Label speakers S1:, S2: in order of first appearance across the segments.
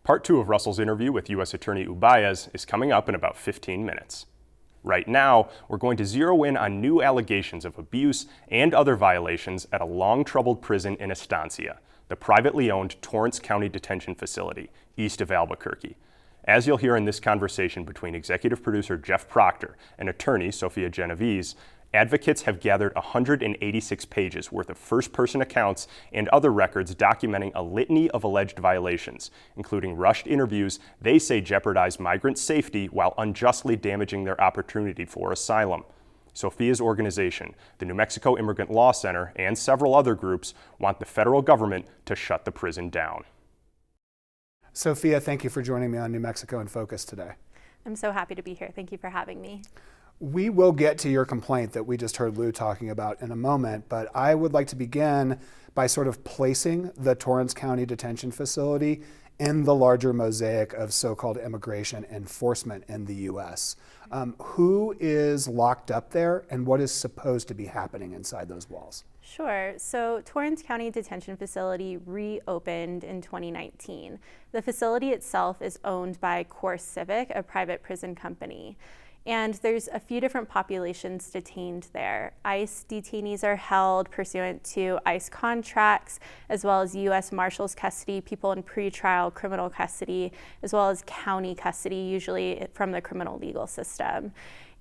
S1: Part 2 of Russell's interview with U.S. Attorney Ubaez is coming up in about 15 minutes. Right now, we're going to zero in on new allegations of abuse and other violations at a long-troubled prison in Estancia, the privately owned Torrance County Detention Facility, east of Albuquerque. As you'll hear in this conversation between executive producer Jeff Proctor and attorney Sophia Genovese, advocates have gathered 186 pages worth of first-person accounts and other records documenting a litany of alleged violations, including rushed interviews they say jeopardize migrant safety while unjustly damaging their opportunity for asylum. Sophia's organization, the New Mexico Immigrant Law Center, and several other groups want the federal government to shut the prison down.
S2: Sophia, thank you for joining me on New Mexico in Focus today.
S3: I'm so happy to be here. Thank you for having me.
S2: We will get to your complaint that we just heard Lou talking about in a moment, but I would like to begin by sort of placing the Torrance County Detention Facility in the larger mosaic of so-called immigration enforcement in the U.S. Who is locked up there and what is supposed to be happening inside those walls?
S3: Sure. So Torrance County Detention Facility reopened in 2019. The facility itself is owned by CoreCivic, a private prison company. And there's a few different populations detained there. ICE detainees are held pursuant to ICE contracts, as well as U.S. Marshals custody, people in pretrial criminal custody, as well as county custody, usually from the criminal legal system.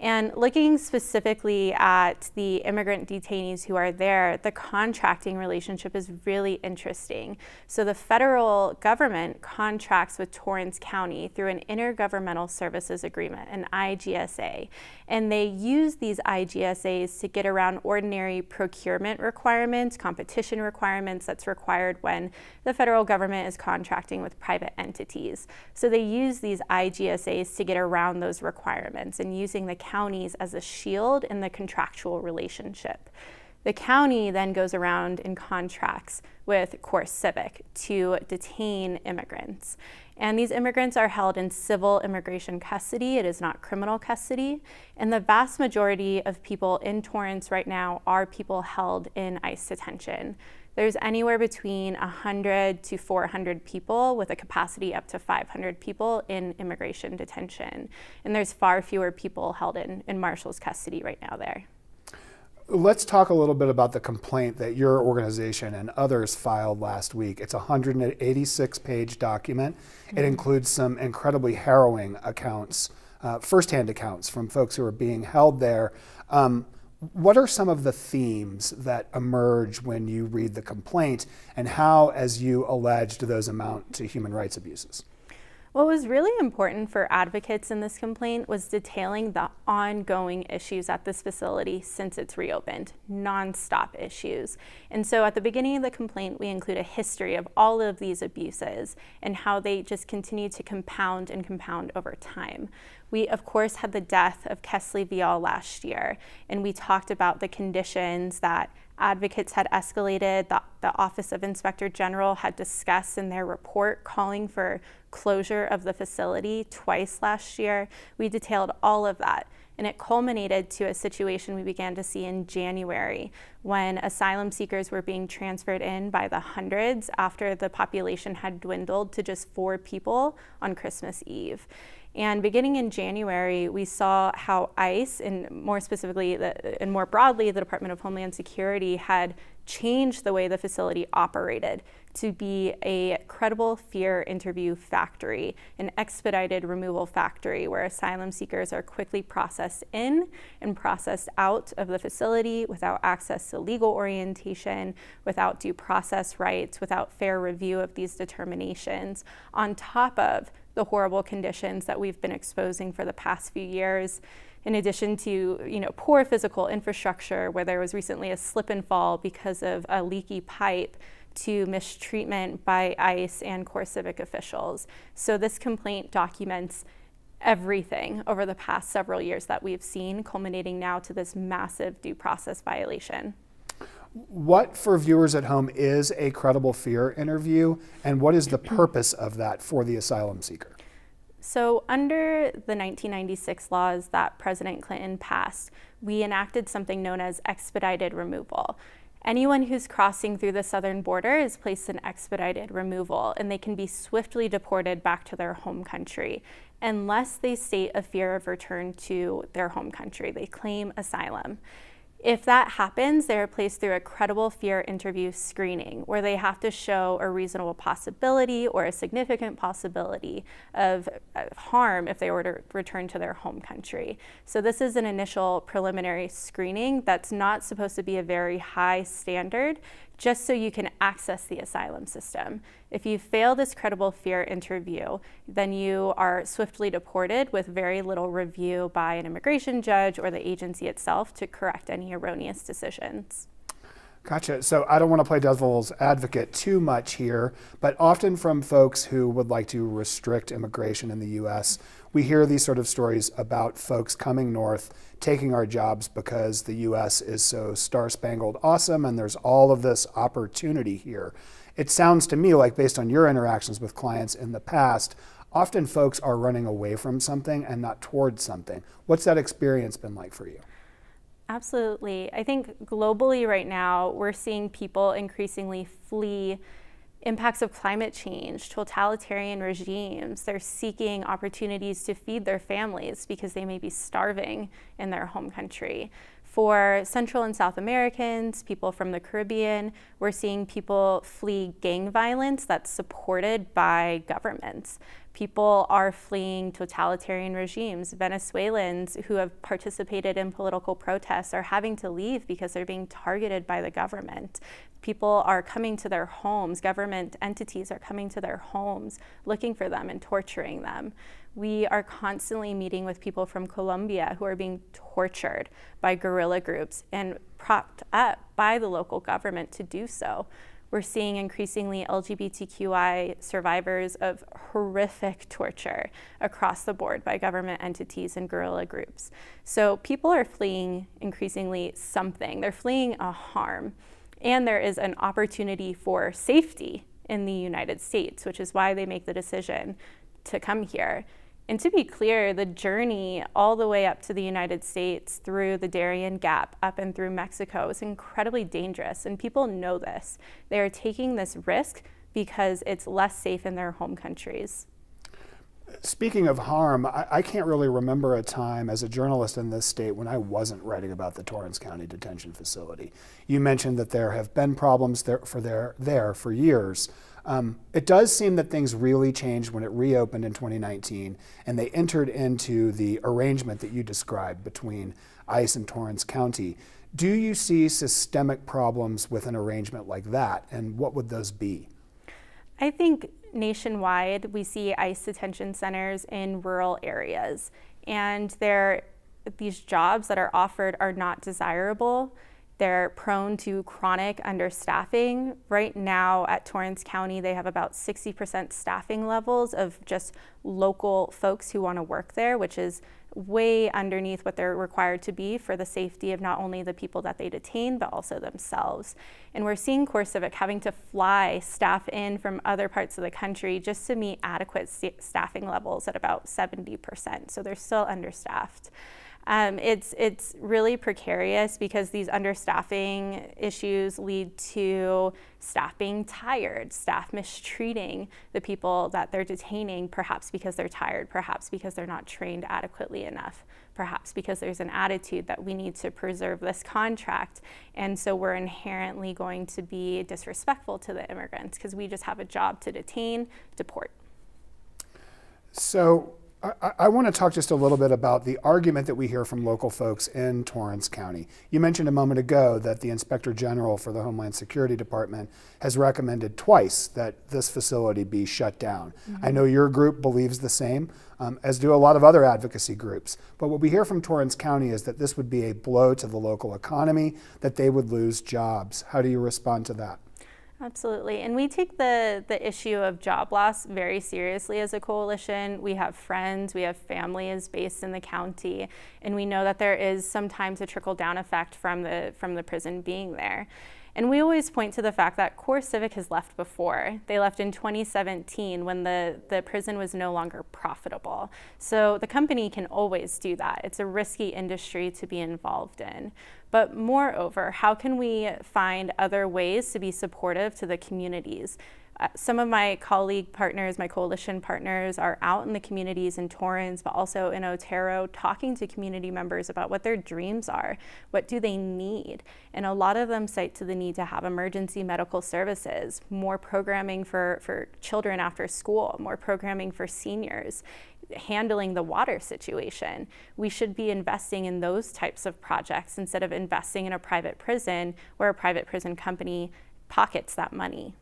S3: And looking specifically at the immigrant detainees who are there, the contracting relationship is really interesting. So the federal government contracts with Torrance County through an Intergovernmental Services Agreement, an IGSA, and they use these IGSAs to get around ordinary procurement requirements, competition requirements that's required when the federal government is contracting with private entities. So they use these IGSAs to get around those requirements and using the counties as a shield in the contractual relationship. The county then goes around and contracts with CoreCivic to detain immigrants. And these immigrants are held in civil immigration custody. It is not criminal custody. And the vast majority of people in Torrance right now are people held in ICE detention. There's anywhere between 100 to 400 people with a capacity up to 500 people in immigration detention. And there's far fewer people held in Marshals custody right now there.
S2: Let's talk a little bit about the complaint that your organization and others filed last week. It's a 186-page document. Mm-hmm. It includes some incredibly harrowing accounts, firsthand accounts from folks who are being held there. What are some of the themes that emerge when you read the complaint, and how, as you alleged, those amount to human rights abuses?
S3: What was really important for advocates in this complaint was detailing the ongoing issues at this facility since it's reopened, nonstop issues. And so at the beginning of the complaint, we include a history of all of these abuses and how they just continue to compound and compound over time. We, of course, had the death of Kesley Vial last year, and we talked about the conditions that advocates had escalated, the Office of Inspector General had discussed in their report calling for closure of the facility twice last year. We detailed all of that, and it culminated to a situation we began to see in January when asylum seekers were being transferred in by the hundreds after the population had dwindled to just 4 people on Christmas Eve. And beginning in January, we saw how ICE, and more specifically and more broadly, the Department of Homeland Security had changed the way the facility operated to be a credible fear interview factory, an expedited removal factory where asylum seekers are quickly processed in and processed out of the facility without access to legal orientation, without due process rights, without fair review of these determinations, on top of the horrible conditions that we've been exposing for the past few years, in addition to poor physical infrastructure, where there was recently a slip and fall because of a leaky pipe, to mistreatment by ICE and CoreCivic officials. So this complaint documents everything over the past several years that we've seen, culminating now to this massive due process violation.
S2: What, for viewers at home, is a credible fear interview, and what is the purpose of that for the asylum seeker?
S3: So under the 1996 laws that President Clinton passed, we enacted something known as expedited removal. Anyone who's crossing through the southern border is placed in expedited removal, and they can be swiftly deported back to their home country unless they state a fear of return to their home country. They claim asylum. If that happens, they're placed through a credible fear interview screening, where they have to show a reasonable possibility or a significant possibility of harm if they were to return to their home country. So this is an initial preliminary screening that's not supposed to be a very high standard, just so you can access the asylum system. If you fail this credible fear interview, then you are swiftly deported with very little review by an immigration judge or the agency itself to correct any erroneous decisions.
S2: Gotcha. So I don't want to play devil's advocate too much here, but often from folks who would like to restrict immigration in the U.S., we hear these sort of stories about folks coming north, taking our jobs because the U.S. is so star-spangled awesome and there's all of this opportunity here. It sounds to me like, based on your interactions with clients in the past, often folks are running away from something and not towards something. What's that experience been like for you?
S3: Absolutely. I think globally right now, we're seeing people increasingly flee impacts of climate change, totalitarian regimes. They're seeking opportunities to feed their families because they may be starving in their home country. For Central and South Americans, people from the Caribbean, we're seeing people flee gang violence that's supported by governments. People are fleeing totalitarian regimes. Venezuelans who have participated in political protests are having to leave because they're being targeted by the government. People are coming to their homes, government entities are coming to their homes, looking for them and torturing them. We are constantly meeting with people from Colombia who are being tortured by guerrilla groups and propped up by the local government to do so. We're seeing increasingly LGBTQI survivors of horrific torture across the board by government entities and guerrilla groups. So people are fleeing increasingly something. They're fleeing a harm. And there is an opportunity for safety in the United States, which is why they make the decision to come here. And to be clear, the journey all the way up to the United States through the Darien Gap, up and through Mexico, is incredibly dangerous, and people know this. They are taking this risk because it's less safe in their home countries.
S2: Speaking of harm, I can't really remember a time as a journalist in this state when I wasn't writing about the Torrance County Detention Facility. You mentioned that there have been problems there for years. It does seem that things really changed when it reopened in 2019 and they entered into the arrangement that you described between ICE and Torrance County. Do you see systemic problems with an arrangement like that, and what would those be?
S3: I think nationwide we see ICE detention centers in rural areas, and these jobs that are offered are not desirable. They're prone to chronic understaffing. Right now at Torrance County, they have about 60% staffing levels of just local folks who want to work there, which is way underneath what they're required to be for the safety of not only the people that they detain, but also themselves. And we're seeing CoreCivic having to fly staff in from other parts of the country just to meet adequate staffing levels at about 70%. So they're still understaffed. It's really precarious because these understaffing issues lead to staff being tired, staff mistreating the people that they're detaining, perhaps because they're tired, perhaps because they're not trained adequately enough, perhaps because there's an attitude that we need to preserve this contract, and so we're inherently going to be disrespectful to the immigrants because we just have a job to detain, deport.
S2: So I want to talk just a little bit about the argument that we hear from local folks in Torrance County. You mentioned a moment ago that the Inspector General for the Homeland Security Department has recommended twice that this facility be shut down. Mm-hmm. I know your group believes the same, as do a lot of other advocacy groups. But what we hear from Torrance County is that this would be a blow to the local economy, that they would lose jobs. How do you respond to that?
S3: Absolutely, and we take the issue of job loss very seriously as a coalition. We have friends, we have families based in the county, and we know that there is sometimes a trickle-down effect from the prison being there. And we always point to the fact that CoreCivic has left before. They left in 2017 when the prison was no longer profitable. So the company can always do that. It's a risky industry to be involved in. But moreover, how can we find other ways to be supportive to the communities? Some of my colleague partners, my coalition partners, are out in the communities in Torrance, but also in Otero, talking to community members about what their dreams are, what do they need. And a lot of them cite to the need to have emergency medical services, more programming for children after school, more programming for seniors, handling the water situation. We should be investing in those types of projects instead of investing in a private prison where a private prison company pockets that money.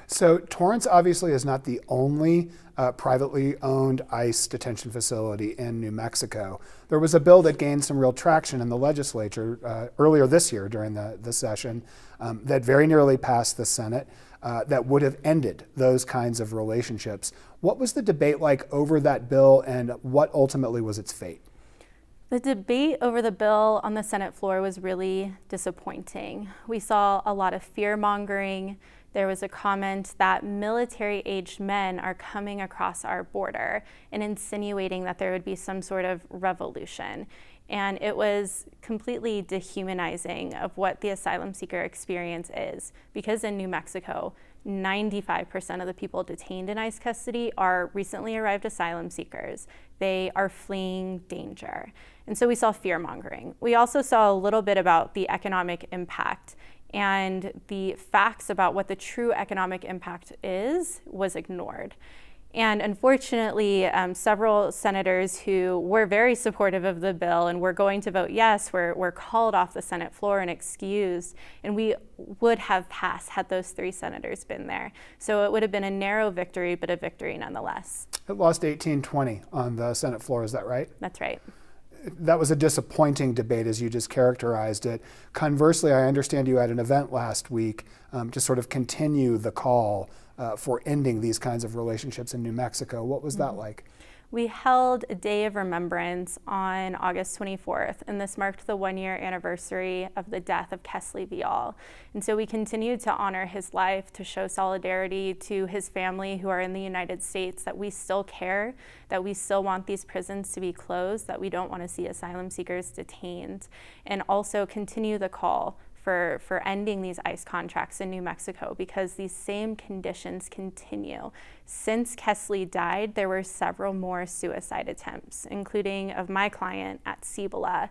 S2: So Torrance obviously is not the only privately owned ICE detention facility in New Mexico. There was a bill that gained some real traction in the legislature earlier this year during the session that very nearly passed the Senate that would have ended those kinds of relationships. What was the debate like over that bill, and what ultimately was its fate?
S3: The debate over the bill on the Senate floor was really disappointing. We saw a lot of fear-mongering. There was a comment that military-aged men are coming across our border and insinuating that there would be some sort of revolution. And it was completely dehumanizing of what the asylum seeker experience is, because in New Mexico, 95% of the people detained in ICE custody are recently arrived asylum seekers. They are fleeing danger. And so we saw fear-mongering. We also saw a little bit about the economic impact, and the facts about what the true economic impact was ignored. And unfortunately, several senators who were very supportive of the bill and were going to vote yes were called off the Senate floor and excused, and we would have passed had those 3 senators been there. So it would have been a narrow victory, but a victory nonetheless.
S2: It lost 18-20 on the Senate floor, is that right?
S3: That's right.
S2: That was a disappointing debate, as you just characterized it. Conversely, I understand you had an event last week to sort of continue the call for ending these kinds of relationships in New Mexico. What was that like?
S3: We held a day of remembrance on August 24th, and this marked the 1-year anniversary of the death of Kesley Vial. And so we continued to honor his life, to show solidarity to his family who are in the United States, that we still care, that we still want these prisons to be closed, that we don't want to see asylum seekers detained, and also continue the call for ending these ICE contracts in New Mexico, because these same conditions continue. Since Kesley died, there were several more suicide attempts, including of my client at Cibola.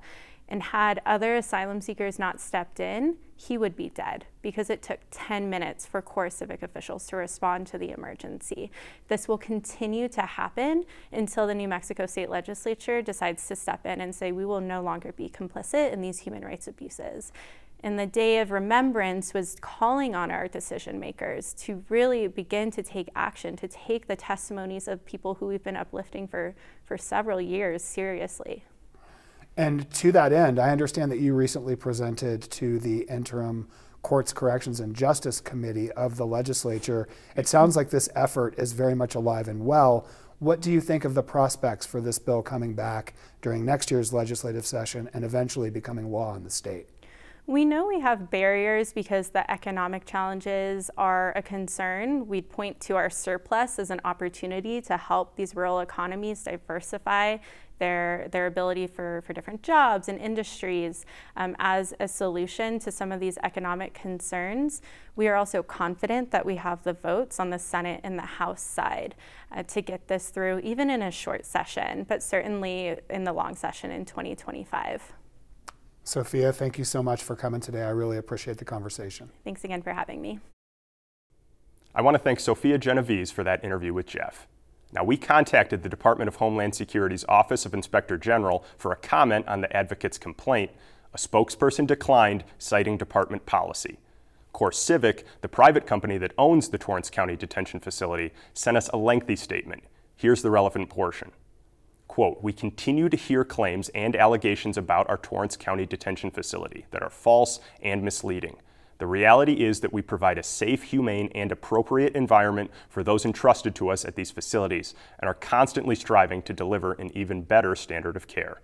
S3: And had other asylum seekers not stepped in, he would be dead, because it took 10 minutes for CoreCivic officials to respond to the emergency. This will continue to happen until the New Mexico State Legislature decides to step in and say we will no longer be complicit in these human rights abuses. And the Day of Remembrance was calling on our decision makers to really begin to take action, to take the testimonies of people who we've been uplifting for several years seriously.
S2: And to that end, I understand that you recently presented to the interim Courts, Corrections, and Justice Committee of the legislature. It sounds like this effort is very much alive and well. What do you think of the prospects for this bill coming back during next year's legislative session and eventually becoming law in the state?
S3: We know we have barriers because the economic challenges are a concern. We'd point to our surplus as an opportunity to help these rural economies diversify their ability for different jobs and industries as a solution to some of these economic concerns. We are also confident that we have the votes on the Senate and the House side to get this through, even in a short session, but certainly in the long session in 2025.
S2: Sophia, thank you so much for coming today. I really appreciate the conversation.
S3: Thanks again for having me.
S1: I want to thank Sophia Genovese for that interview with Jeff. Now, we contacted the Department of Homeland Security's Office of Inspector General for a comment on the advocate's complaint. A spokesperson declined, citing department policy. CoreCivic, the private company that owns the Torrance County Detention Facility, sent us a lengthy statement. Here's the relevant portion. Quote, "We continue to hear claims and allegations about our Torrance County Detention Facility that are false and misleading. The reality is that we provide a safe, humane, and appropriate environment for those entrusted to us at these facilities and are constantly striving to deliver an even better standard of care."